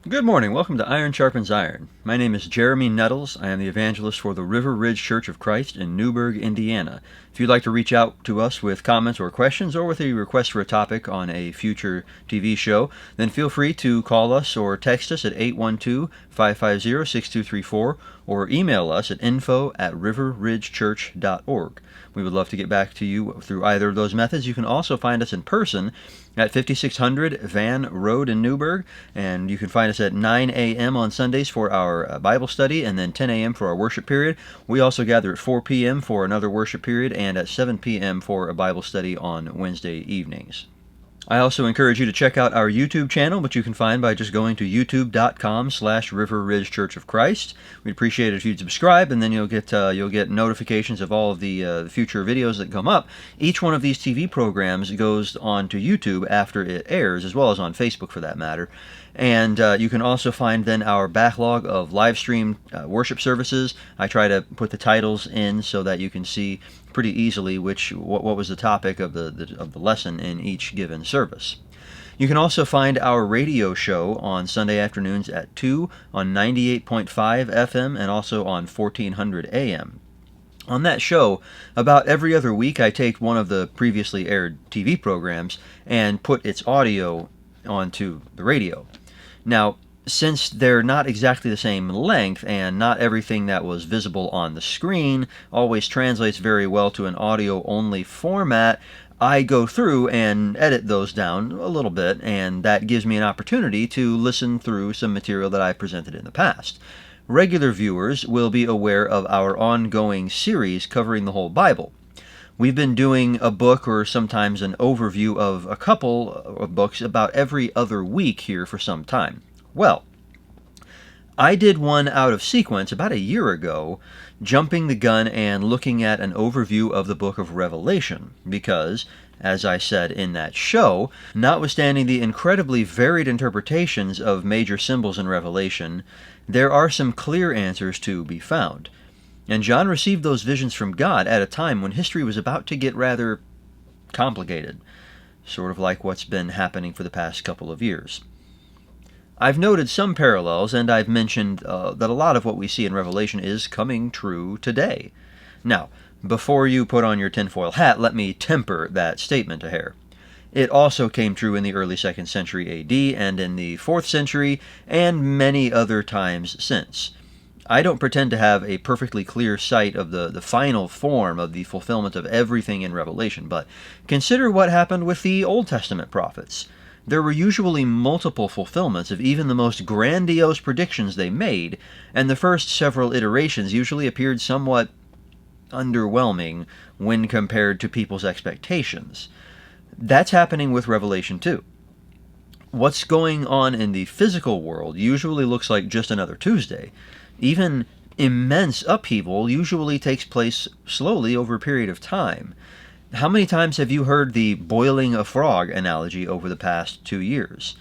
Good morning. Welcome to Iron Sharpens Iron. My name is Jeremy Nettles. I am the evangelist for the River Ridge Church of Christ in Newburgh, Indiana. If you'd like to reach out to us with comments or questions or with a request for a topic on a future TV show, then feel free to call us or text us at 812-550-6234 or email us at info@riverridgechurch.org. We would love to get back to you through either of those methods. You can also find us in person at 5600 Van Road in Newburgh, and you can find us at 9 a.m. on Sundays for our Bible study, and then 10 a.m. for our worship period. We also gather at 4 p.m. for another worship period, and at 7 p.m. for a Bible study on Wednesday evenings. I also encourage you to check out our YouTube channel, which you can find by just going to youtube.com/River Ridge Church of Christ. We'd appreciate it if you'd subscribe, and then you'll get notifications of all of the future videos that come up. Each one of these TV programs goes on to YouTube after it airs, as well as on Facebook for that matter. And you can also find then our backlog of live stream worship services. I try to put the titles in so that you can see pretty easily what was the topic of the lesson in each given service. You can also find our radio show on Sunday afternoons at 2 on 98.5 FM and also on 1400 AM. On that show, about every other week I take one of the previously aired TV programs and put its audio onto the radio. Now, since they're not exactly the same length and not everything that was visible on the screen always translates very well to an audio-only format, I go through and edit those down a little bit, and that gives me an opportunity to listen through some material that I presented in the past. Regular viewers will be aware of our ongoing series covering the whole Bible. We've been doing a book or sometimes an overview of a couple of books about every other week here for some time. Well, I did one out of sequence about a year ago, jumping the gun and looking at an overview of the book of Revelation, because, as I said in that show, notwithstanding the incredibly varied interpretations of major symbols in Revelation, there are some clear answers to be found. And John received those visions from God at a time when history was about to get rather complicated, sort of like what's been happening for the past couple of years. I've noted some parallels, and I've mentioned that a lot of what we see in Revelation is coming true today. Now, before you put on your tinfoil hat, let me temper that statement a hair. It also came true in the early 2nd century A.D. and in the 4th century, and many other times since. I don't pretend to have a perfectly clear sight of the final form of the fulfillment of everything in Revelation, but consider what happened with the Old Testament prophets. There were usually multiple fulfillments of even the most grandiose predictions they made, and the first several iterations usually appeared somewhat underwhelming when compared to people's expectations. That's happening with Revelation too. What's going on in the physical world usually looks like just another Tuesday. Even immense upheaval usually takes place slowly over a period of time. How many times have you heard the boiling a frog analogy over the past 2 years?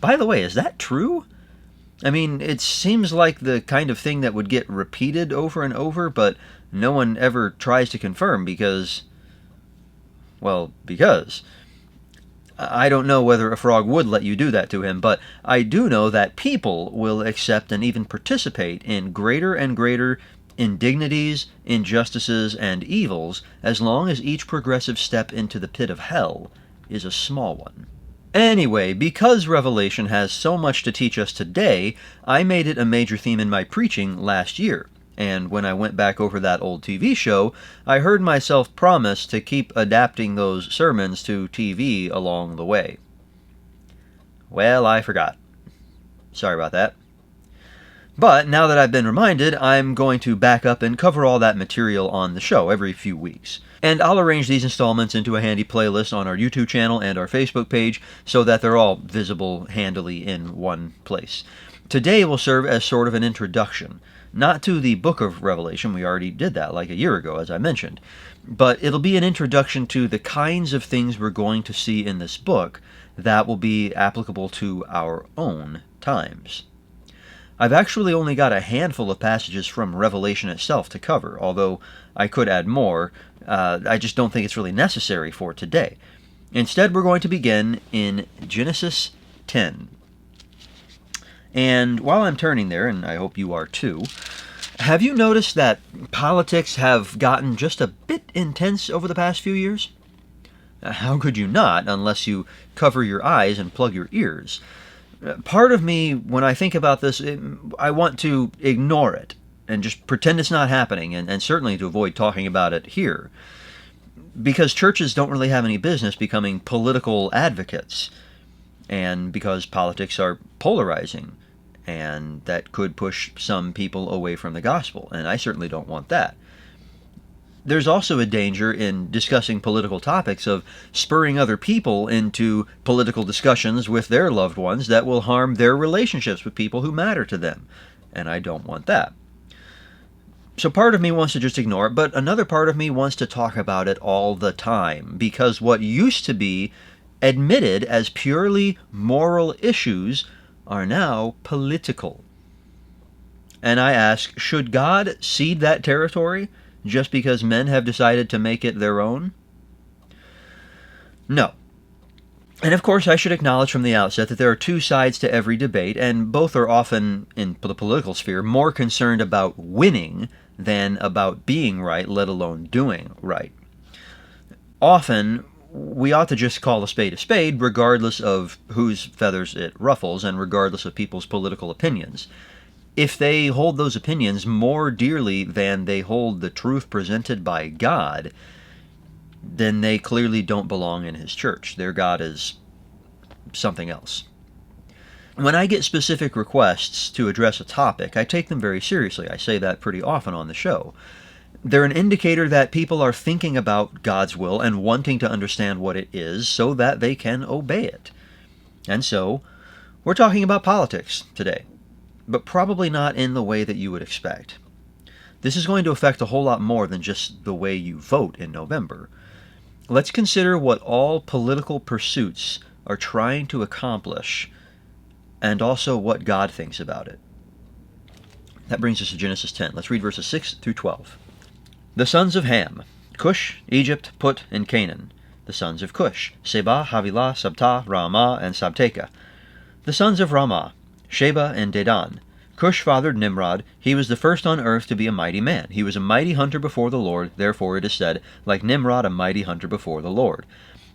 By the way, is that true? I mean, it seems like the kind of thing that would get repeated over and over, but no one ever tries to confirm because I don't know whether a frog would let you do that to him, but I do know that people will accept and even participate in greater and greater indignities, injustices, and evils as long as each progressive step into the pit of hell is a small one. Anyway, because Revelation has so much to teach us today, I made it a major theme in my preaching last year. And when I went back over that old TV show, I heard myself promise to keep adapting those sermons to TV along the way. Well, I forgot. Sorry about that. But now that I've been reminded, I'm going to back up and cover all that material on the show every few weeks. And I'll arrange these installments into a handy playlist on our YouTube channel and our Facebook page so that they're all visible handily in one place. Today will serve as sort of an introduction. Not to the book of Revelation, we already did that like a year ago, as I mentioned, but it'll be an introduction to the kinds of things we're going to see in this book that will be applicable to our own times. I've actually only got a handful of passages from Revelation itself to cover, although I could add more. I just don't think it's really necessary for today. Instead, we're going to begin in Genesis 10. And while I'm turning there, and I hope you are too, have you noticed that politics have gotten just a bit intense over the past few years? How could you not, unless you cover your eyes and plug your ears? Part of me, when I think about this, I want to ignore it and just pretend it's not happening, and certainly to avoid talking about it here. Because churches don't really have any business becoming political advocates, and because politics are polarizing, and that could push some people away from the gospel, and I certainly don't want that. There's also a danger in discussing political topics of spurring other people into political discussions with their loved ones that will harm their relationships with people who matter to them, and I don't want that. So part of me wants to just ignore it, but another part of me wants to talk about it all the time, because what used to be admitted as purely moral issues are now political. And I ask, should God cede that territory just because men have decided to make it their own? No. And of course, I should acknowledge from the outset that there are two sides to every debate, and both are often, in the political sphere, more concerned about winning than about being right, let alone doing right. Often, we ought to just call a spade, regardless of whose feathers it ruffles, and regardless of people's political opinions. If they hold those opinions more dearly than they hold the truth presented by God, then they clearly don't belong in His church. Their God is something else. When I get specific requests to address a topic, I take them very seriously. I say that pretty often on the show. They're an indicator that people are thinking about God's will and wanting to understand what it is so that they can obey it. And so, we're talking about politics today, but probably not in the way that you would expect. This is going to affect a whole lot more than just the way you vote in November. Let's consider what all political pursuits are trying to accomplish, and also what God thinks about it. That brings us to Genesis 10. Let's read verses 6 through 12. The sons of Ham: Cush, Egypt, Put, and Canaan. The sons of Cush: Seba, Havilah, Sabta, Raamah, and Sabteka. The sons of Raamah: Sheba and Dedan. Cush fathered Nimrod. He was the first on earth to be a mighty man. He was a mighty hunter before the Lord. Therefore it is said, like Nimrod, a mighty hunter before the Lord.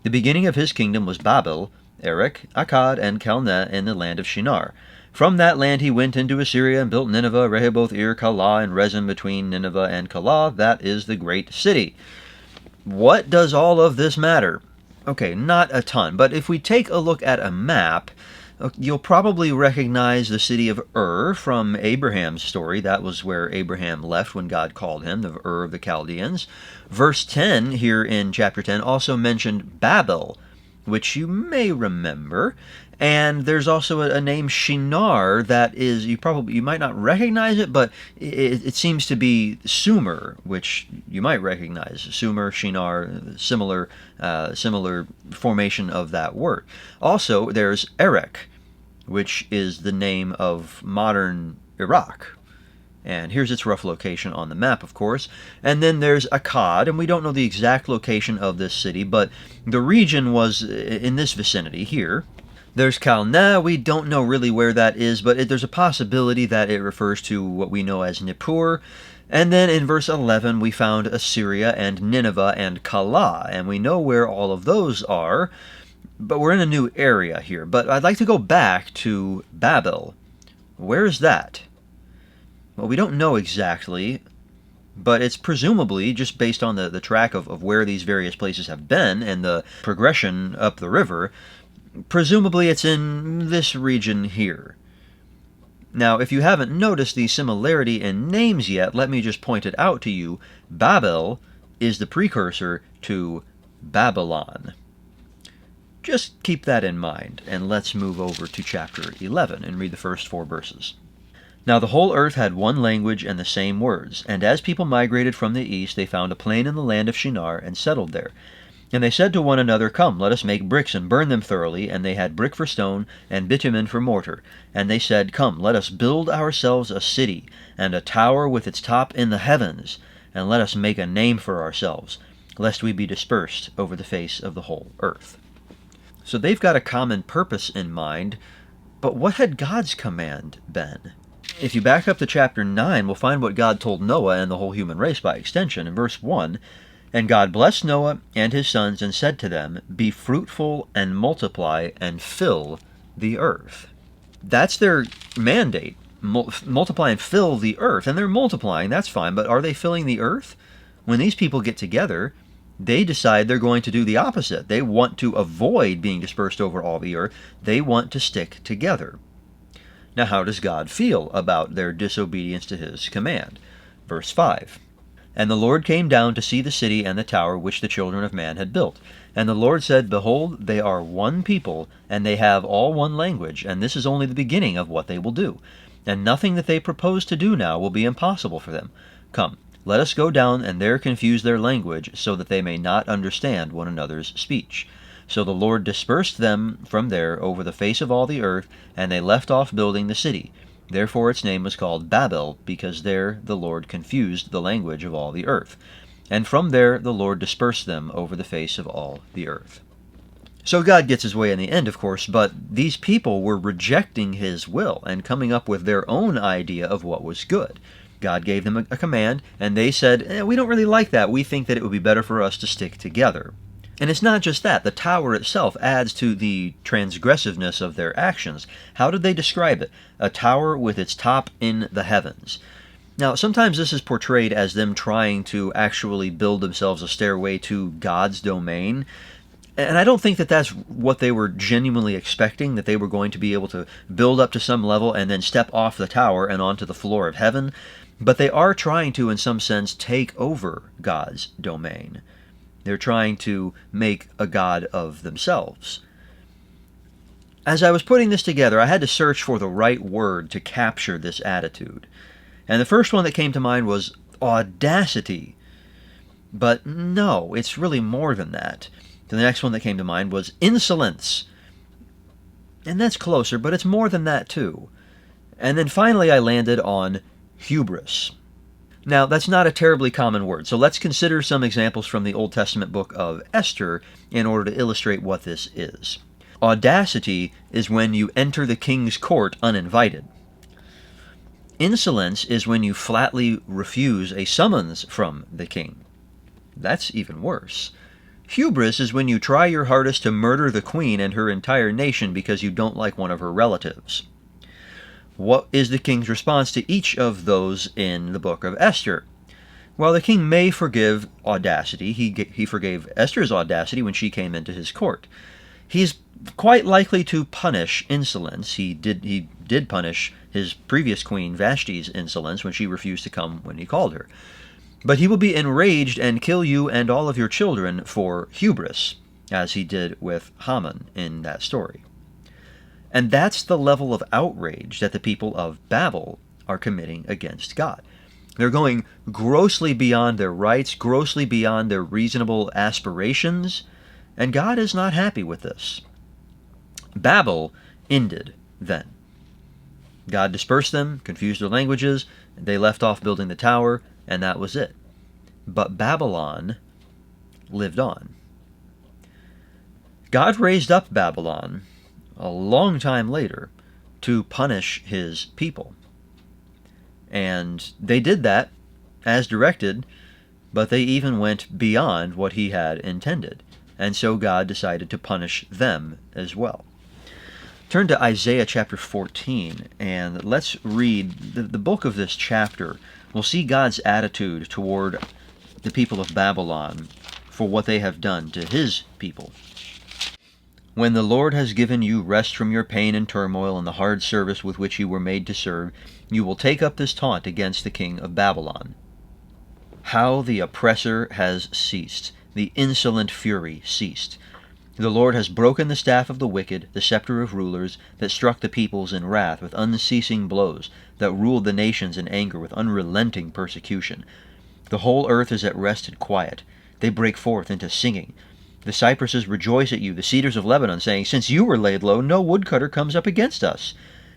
The beginning of his kingdom was Babel, Erech, Akkad, and Calneh in the land of Shinar. From that land he went into Assyria and built Nineveh, Rehoboth, Calah, and Rezin between Nineveh and Calah. That is the great city. What does all of this matter? Okay, not a ton, but if we take a look at a map, you'll probably recognize the city of Ur from Abraham's story. That was where Abraham left when God called him, the Ur of the Chaldeans. Verse 10 here in chapter 10 also mentioned Babel, which you may remember. And there's also a name Shinar that is, you might not recognize it, but it seems to be Sumer, which you might recognize. Sumer, Shinar, similar formation of that word. Also, there's Erech, which is the name of modern Iraq. And here's its rough location on the map, of course. And then there's Akkad, and we don't know the exact location of this city, but the region was in this vicinity here. There's Calneh. We don't know really where that is, but there's a possibility that it refers to what we know as Nippur. And then in verse 11, we found Assyria and Nineveh and Calah, and we know where all of those are, but we're in a new area here. But I'd like to go back to Babel. Where is that? Well, we don't know exactly, but it's presumably, just based on the track of where these various places have been and the progression up the river, presumably it's in this region here. Now, if you haven't noticed the similarity in names yet, let me just point it out to you. Babel is the precursor to Babylon. Just keep that in mind, and let's move over to chapter 11 and read the first 4 verses. Now the whole earth had one language and the same words, and as people migrated from the east, they found a plain in the land of Shinar and settled there. And they said to one another, Come, let us make bricks and burn them thoroughly. And they had brick for stone, and bitumen for mortar. And they said, Come, let us build ourselves a city, and a tower with its top in the heavens, and let us make a name for ourselves, lest we be dispersed over the face of the whole earth. So they've got a common purpose in mind, But what had God's command been? If you back up to chapter 9, we'll find what God told Noah and the whole human race by extension. In verse 1, "And God blessed Noah and his sons and said to them, Be fruitful and multiply and fill the earth." That's their mandate. Multiply and fill the earth. And they're multiplying, that's fine, but are they filling the earth? When these people get together, they decide they're going to do the opposite. They want to avoid being dispersed over all the earth. They want to stick together. Now, how does God feel about their disobedience to his command? Verse 5, "And the Lord came down to see the city and the tower which the children of man had built. And the Lord said, Behold, they are one people, and they have all one language, and this is only the beginning of what they will do. And nothing that they propose to do now will be impossible for them. Come, let us go down and there confuse their language, so that they may not understand one another's speech. So the Lord dispersed them from there over the face of all the earth, and they left off building the city. Therefore its name was called Babel, because there the Lord confused the language of all the earth. And from there the Lord dispersed them over the face of all the earth." So God gets his way in the end, of course, but these people were rejecting his will and coming up with their own idea of what was good. God gave them a command, and they said, we don't really like that. We think that it would be better for us to stick together. And it's not just that. The tower itself adds to the transgressiveness of their actions. How did they describe it? A tower with its top in the heavens. Now, sometimes this is portrayed as them trying to actually build themselves a stairway to God's domain. And I don't think that that's what they were genuinely expecting, that they were going to be able to build up to some level and then step off the tower and onto the floor of heaven. But they are trying to, in some sense, take over God's domain. They're trying to make a god of themselves. As I was putting this together, I had to search for the right word to capture this attitude. And the first one that came to mind was audacity. But no, it's really more than that. The next one that came to mind was insolence. And that's closer, but it's more than that too. And then finally I landed on hubris. Now, that's not a terribly common word, so let's consider some examples from the Old Testament book of Esther in order to illustrate what this is. Audacity is when you enter the king's court uninvited. Insolence is when you flatly refuse a summons from the king. That's even worse. Hubris is when you try your hardest to murder the queen and her entire nation because you don't like one of her relatives. What is the king's response to each of those in the book of Esther? Well, the king may forgive audacity. He forgave Esther's audacity when she came into his court. He's quite likely to punish insolence. He did punish his previous queen Vashti's insolence when she refused to come when he called her. But he will be enraged and kill you and all of your children for hubris, as he did with Haman in that story. And that's the level of outrage that the people of Babel are committing against God. They're going grossly beyond their rights, grossly beyond their reasonable aspirations, and God is not happy with this. Babel ended then. God dispersed them, confused their languages, they left off building the tower, and that was it. But Babylon lived on. God raised up Babylon a long time later to punish his people. And they did that as directed, but they even went beyond what he had intended. And so God decided to punish them as well. Turn to Isaiah chapter 14, and let's read the bulk of this chapter. We'll see God's attitude toward the people of Babylon for what they have done to his people. When the Lord has given you rest from your pain and turmoil and the hard service with which you were made to serve, you will take up this taunt against the king of Babylon. How the oppressor has ceased, the insolent fury ceased. The Lord has broken the staff of the wicked, the scepter of rulers, that struck the peoples in wrath with unceasing blows, that ruled the nations in anger with unrelenting persecution. The whole earth is at rest and quiet. They break forth into singing. The cypresses rejoice at you, the cedars of Lebanon, saying, Since you were laid low, no woodcutter comes up against us.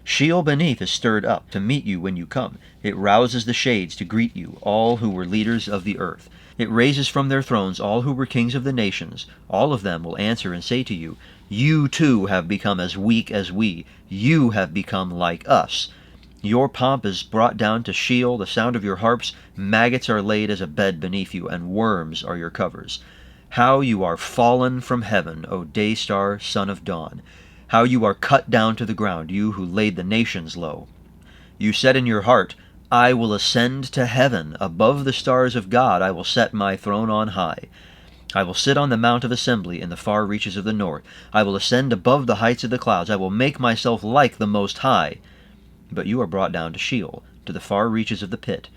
Sheol beneath is stirred up to meet you when you come. It rouses the shades to greet you, all who were leaders of the earth. It raises from their thrones all who were kings of the nations. All of them will answer and say to you, You too have become as weak as we. You have become like us. Your pomp is brought down to Sheol, the sound of your harps. Maggots are laid as a bed beneath you, and worms are your covers. How you are fallen from heaven, O day star, son of dawn! How you are cut down to the ground, you who laid the nations low! You said in your heart, I will ascend to heaven. Above the stars of God I will set my throne on high. I will sit on the mount of assembly in the far reaches of the north. I will ascend above the heights of the clouds. I will make myself like the Most High. But you are brought down to Sheol, to the far reaches of the pit.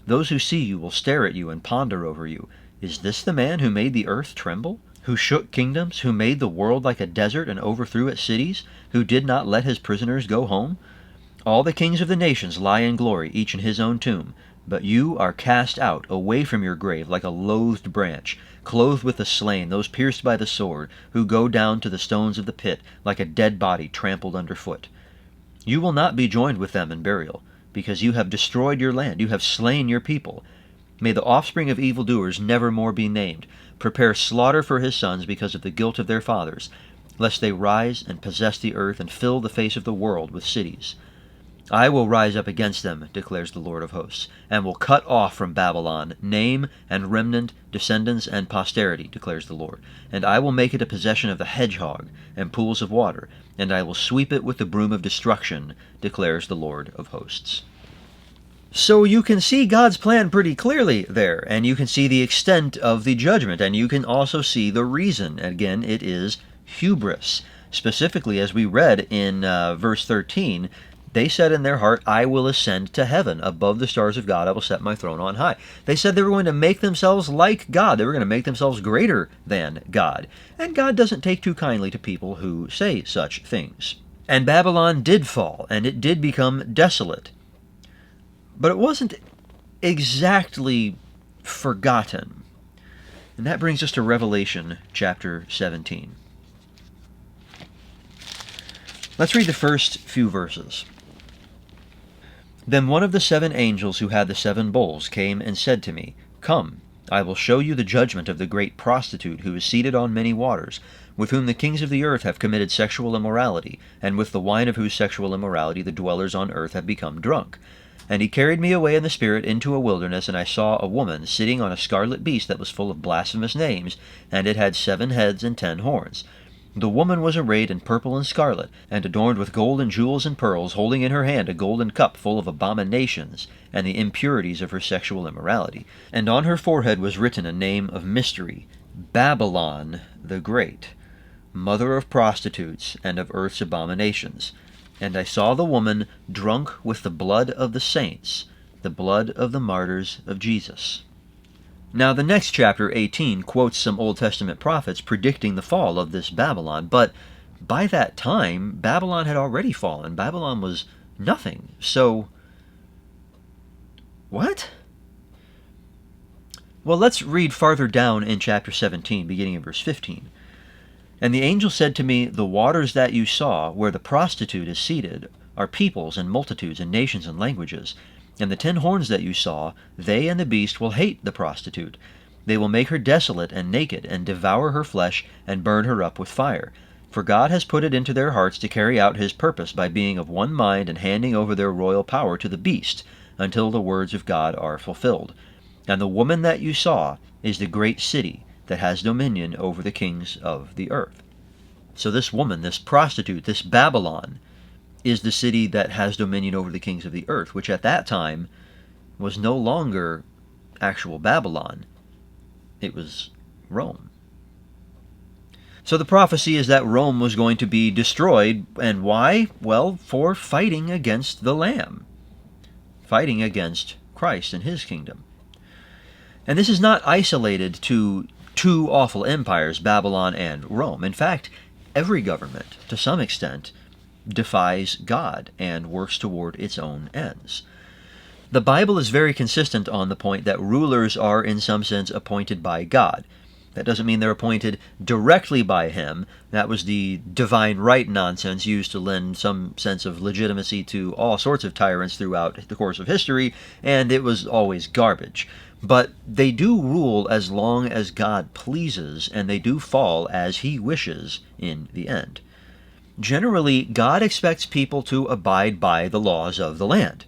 Those who see you will stare at you and ponder over you. Is this the man who made the earth tremble? Who shook kingdoms? Who made the world like a desert and overthrew its cities? Who did not let his prisoners go home? All the kings of the nations lie in glory, each in his own tomb. But you are cast out, away from your grave, like a loathed branch, clothed with the slain, those pierced by the sword, who go down to the stones of the pit, like a dead body trampled underfoot. You will not be joined with them in burial, because you have destroyed your land, you have slain your people. May the offspring of evildoers never more be named. Prepare slaughter for his sons because of the guilt of their fathers, lest they rise and possess the earth and fill the face of the world with cities. I will rise up against them, declares the Lord of hosts, and will cut off from Babylon name and remnant, descendants and posterity, declares the Lord. And I will make it a possession of the hedgehog and pools of water, and I will sweep it with the broom of destruction, declares the Lord of hosts. So you can see God's plan pretty clearly there, and you can see the extent of the judgment, and you can also see the reason. Again, it is hubris. Specifically, as we read in verse 13, they said in their heart, I will ascend to heaven. Above the stars of God, I will set my throne on high. They said they were going to make themselves like God. They were going to make themselves greater than God. And God doesn't take too kindly to people who say such things. And Babylon did fall, and it did become desolate. But it wasn't exactly forgotten. And that brings us to Revelation chapter 17. Let's read the first few verses. Then one of the 7 angels who had the 7 bowls came and said to me, Come, I will show you the judgment of the great prostitute who is seated on many waters, with whom the kings of the earth have committed sexual immorality, and with the wine of whose sexual immorality the dwellers on earth have become drunk. And he carried me away in the Spirit into a wilderness, and I saw a woman sitting on a scarlet beast that was full of blasphemous names, and it had 7 heads and 10 horns. The woman was arrayed in purple and scarlet, and adorned with gold and jewels and pearls, holding in her hand a golden cup full of abominations and the impurities of her sexual immorality. And on her forehead was written a name of mystery, Babylon the Great, mother of prostitutes and of earth's abominations. And I saw the woman drunk with the blood of the saints, the blood of the martyrs of Jesus. Now the next chapter, 18, quotes some Old Testament prophets predicting the fall of this Babylon, but by that time, Babylon had already fallen. Babylon was nothing. So, what? Well, let's read farther down in chapter 17, beginning in verse 15. And the angel said to me, The waters that you saw, where the prostitute is seated, are peoples and multitudes and nations and languages. And the 10 horns that you saw, they and the beast will hate the prostitute. They will make her desolate and naked, and devour her flesh, and burn her up with fire. For God has put it into their hearts to carry out his purpose by being of one mind and handing over their royal power to the beast, until the words of God are fulfilled. And the woman that you saw is the great city that has dominion over the kings of the earth. So this woman, this prostitute, this Babylon, is the city that has dominion over the kings of the earth, which at that time was no longer actual Babylon. It was Rome. So the prophecy is that Rome was going to be destroyed, and why? Well, for fighting against the Lamb, fighting against Christ and his kingdom. And this is not isolated to 2 awful empires, Babylon and Rome. In fact, every government, to some extent, defies God and works toward its own ends. The Bible is very consistent on the point that rulers are in some sense appointed by God. That doesn't mean they're appointed directly by him. That was the divine right nonsense used to lend some sense of legitimacy to all sorts of tyrants throughout the course of history, and it was always garbage. But they do rule as long as God pleases, and they do fall as he wishes in the end. Generally, God expects people to abide by the laws of the land.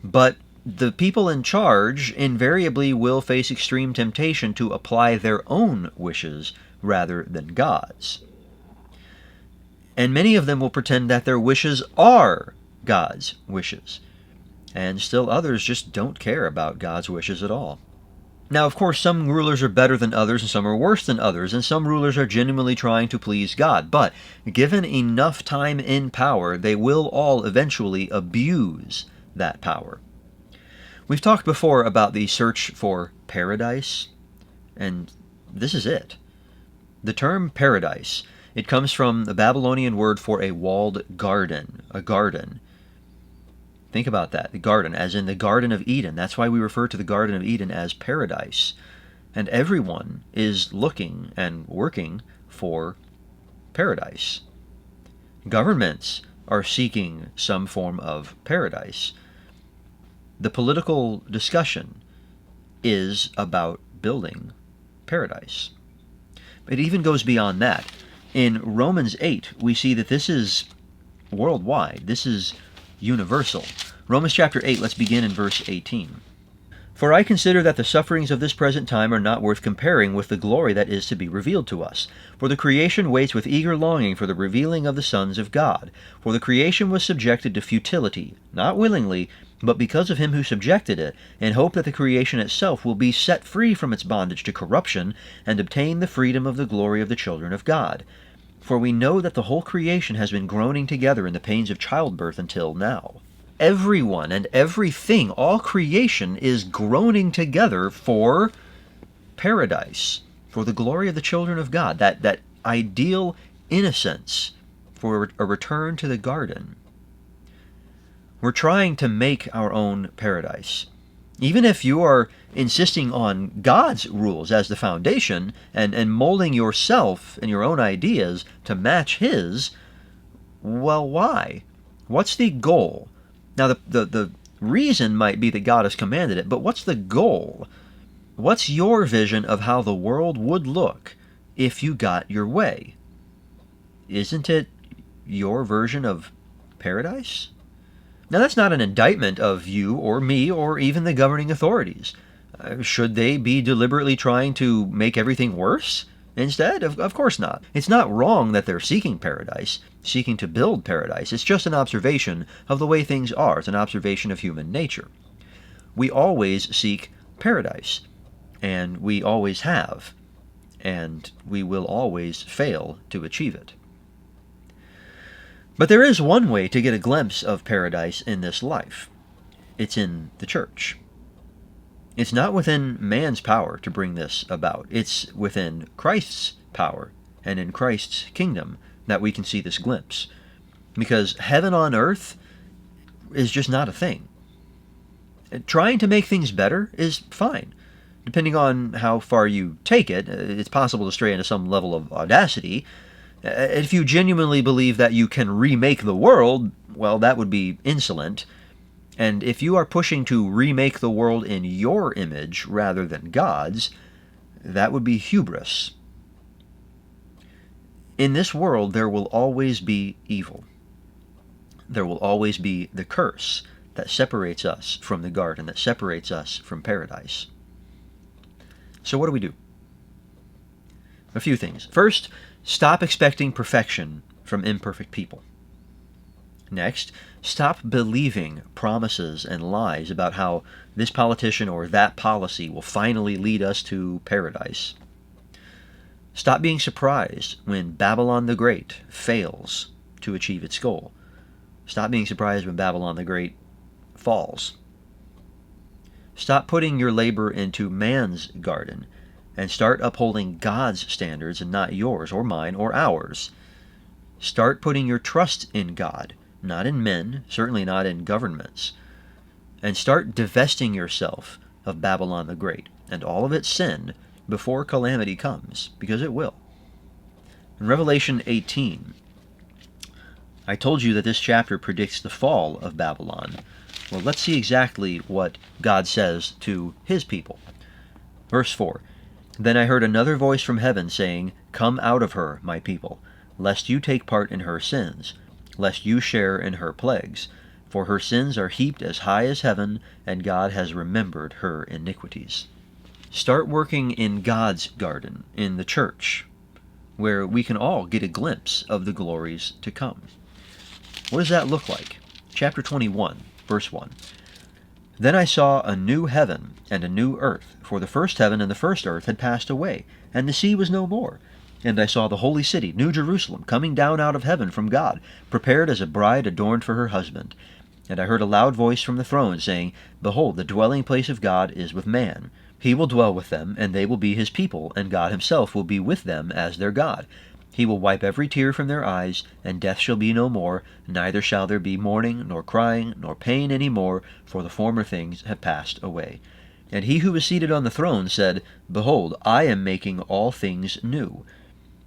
But the people in charge invariably will face extreme temptation to apply their own wishes rather than God's. And many of them will pretend that their wishes are God's wishes. And still others just don't care about God's wishes at all. Now, of course, some rulers are better than others and some are worse than others, and some rulers are genuinely trying to please God. But given enough time in power, they will all eventually abuse that power. We've talked before about the search for paradise, and this is it. The term paradise, it comes from the Babylonian word for a walled garden, a garden. Think about that, the garden, as in the Garden of Eden. That's why we refer to the Garden of Eden as paradise. And everyone is looking and working for paradise. Governments are seeking some form of paradise. The political discussion is about building paradise. It even goes beyond that. In Romans 8, we see that this is worldwide. This is universal. Romans chapter 8, let's begin in verse 18. For I consider that the sufferings of this present time are not worth comparing with the glory that is to be revealed to us. For the creation waits with eager longing for the revealing of the sons of God. For the creation was subjected to futility, not willingly, but because of him who subjected it, in hope that the creation itself will be set free from its bondage to corruption, and obtain the freedom of the glory of the children of God. For we know that the whole creation has been groaning together in the pains of childbirth until now. Everyone and everything, all creation, is groaning together for paradise, for the glory of the children of God, that ideal innocence, for a return to the garden. We're trying to make our own paradise. Even if you are insisting on God's rules as the foundation and molding yourself and your own ideas to match his, well, why? What's the goal? Now, the reason might be that God has commanded it, but what's the goal? What's your vision of how the world would look if you got your way? Isn't it your version of paradise? Now, that's not an indictment of you or me or even the governing authorities. Should they be deliberately trying to make everything worse? Instead, of course not. It's not wrong that they're seeking paradise, seeking to build paradise. It's just an observation of the way things are. It's an observation of human nature. We always seek paradise, and we always have, and we will always fail to achieve it. But there is one way to get a glimpse of paradise in this life. It's in the church. It's not within man's power to bring this about. It's within Christ's power and in Christ's kingdom that we can see this glimpse. Because heaven on earth is just not a thing. Trying to make things better is fine. Depending on how far you take it, it's possible to stray into some level of audacity. If you genuinely believe that you can remake the world, well, that would be insolent. And if you are pushing to remake the world in your image rather than God's, that would be hubris. In this world, there will always be evil. There will always be the curse that separates us from the garden, that separates us from paradise. So what do we do? A few things. First, stop expecting perfection from imperfect people. Next, stop believing promises and lies about how this politician or that policy will finally lead us to paradise. Stop being surprised when Babylon the Great fails to achieve its goal. Stop being surprised when Babylon the Great falls. Stop putting your labor into man's garden and start upholding God's standards and not yours or mine or ours. Start putting your trust in God, not in men, certainly not in governments. And start divesting yourself of Babylon the Great and all of its sin before calamity comes, because it will. In Revelation 18, I told you that this chapter predicts the fall of Babylon. Well, let's see exactly what God says to his people. Verse 4, Then I heard another voice from heaven saying, Come out of her, my people, lest you take part in her sins, lest you share in her plagues. For her sins are heaped as high as heaven, and God has remembered her iniquities. Start working in God's garden, in the church, where we can all get a glimpse of the glories to come. What does that look like? Chapter 21, verse 1. Then I saw a new heaven and a new earth, for the first heaven and the first earth had passed away, and the sea was no more. And I saw the holy city, New Jerusalem, coming down out of heaven from God, prepared as a bride adorned for her husband. And I heard a loud voice from the throne, saying, Behold, the dwelling place of God is with man. He will dwell with them, and they will be his people, and God himself will be with them as their God. He will wipe every tear from their eyes, and death shall be no more, neither shall there be mourning, nor crying, nor pain any more, for the former things have passed away. And he who was seated on the throne said, Behold, I am making all things new.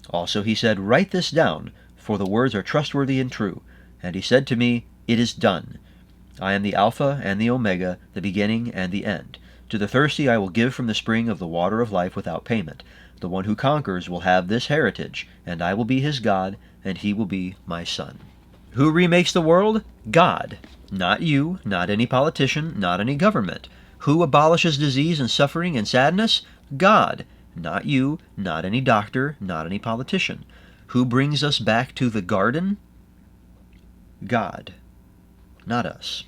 Also he said, Write this down, for the words are trustworthy and true. And he said to me, It is done. I am the Alpha and the Omega, the beginning and the end. To the thirsty I will give from the spring of the water of life without payment. The one who conquers will have this heritage, and I will be his God, and he will be my son. Who remakes the world? God. Not you, not any politician, not any government. Who abolishes disease and suffering and sadness? God. Not you, not any doctor, not any politician. Who brings us back to the garden? God. Not us.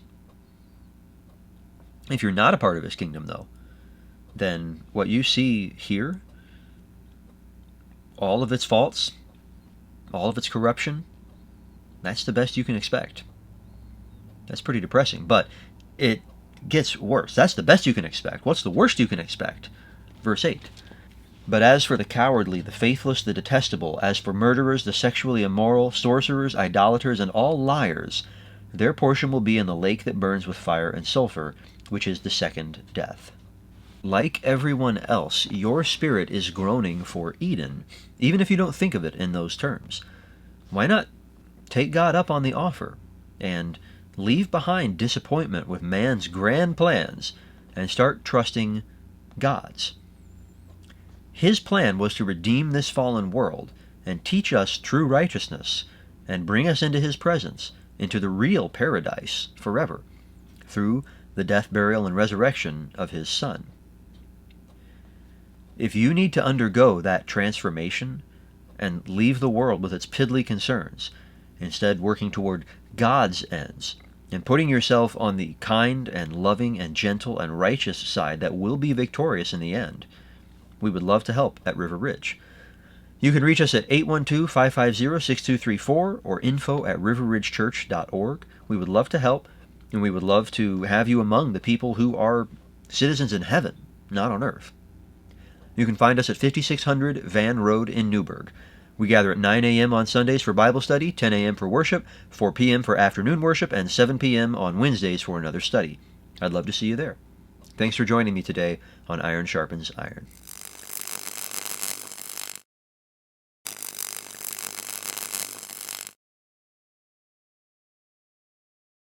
If you're not a part of his kingdom, though, then what you see here, all of its faults, all of its corruption, that's the best you can expect. That's pretty depressing, but it gets worse. That's the best you can expect. What's the worst you can expect? Verse 8. But as for the cowardly, the faithless, the detestable, as for murderers, the sexually immoral, sorcerers, idolaters, and all liars, their portion will be in the lake that burns with fire and sulfur, which is the second death. Like everyone else, your spirit is groaning for Eden, even if you don't think of it in those terms. Why not take God up on the offer and leave behind disappointment with man's grand plans and start trusting God's? His plan was to redeem this fallen world and teach us true righteousness and bring us into his presence, into the real paradise forever, through the death, burial, and resurrection of his Son. If you need to undergo that transformation and leave the world with its piddly concerns, instead working toward God's ends and putting yourself on the kind and loving and gentle and righteous side that will be victorious in the end, we would love to help at River Ridge. You can reach us at 812-550-6234 or info@riverridgechurch.org. We would love to help, and we would love to have you among the people who are citizens in heaven, not on earth. You can find us at 5600 Van Road in Newburgh. We gather at 9 a.m. on Sundays for Bible study, 10 a.m. for worship, 4 p.m. for afternoon worship, and 7 p.m. on Wednesdays for another study. I'd love to see you there. Thanks for joining me today on Iron Sharpens Iron.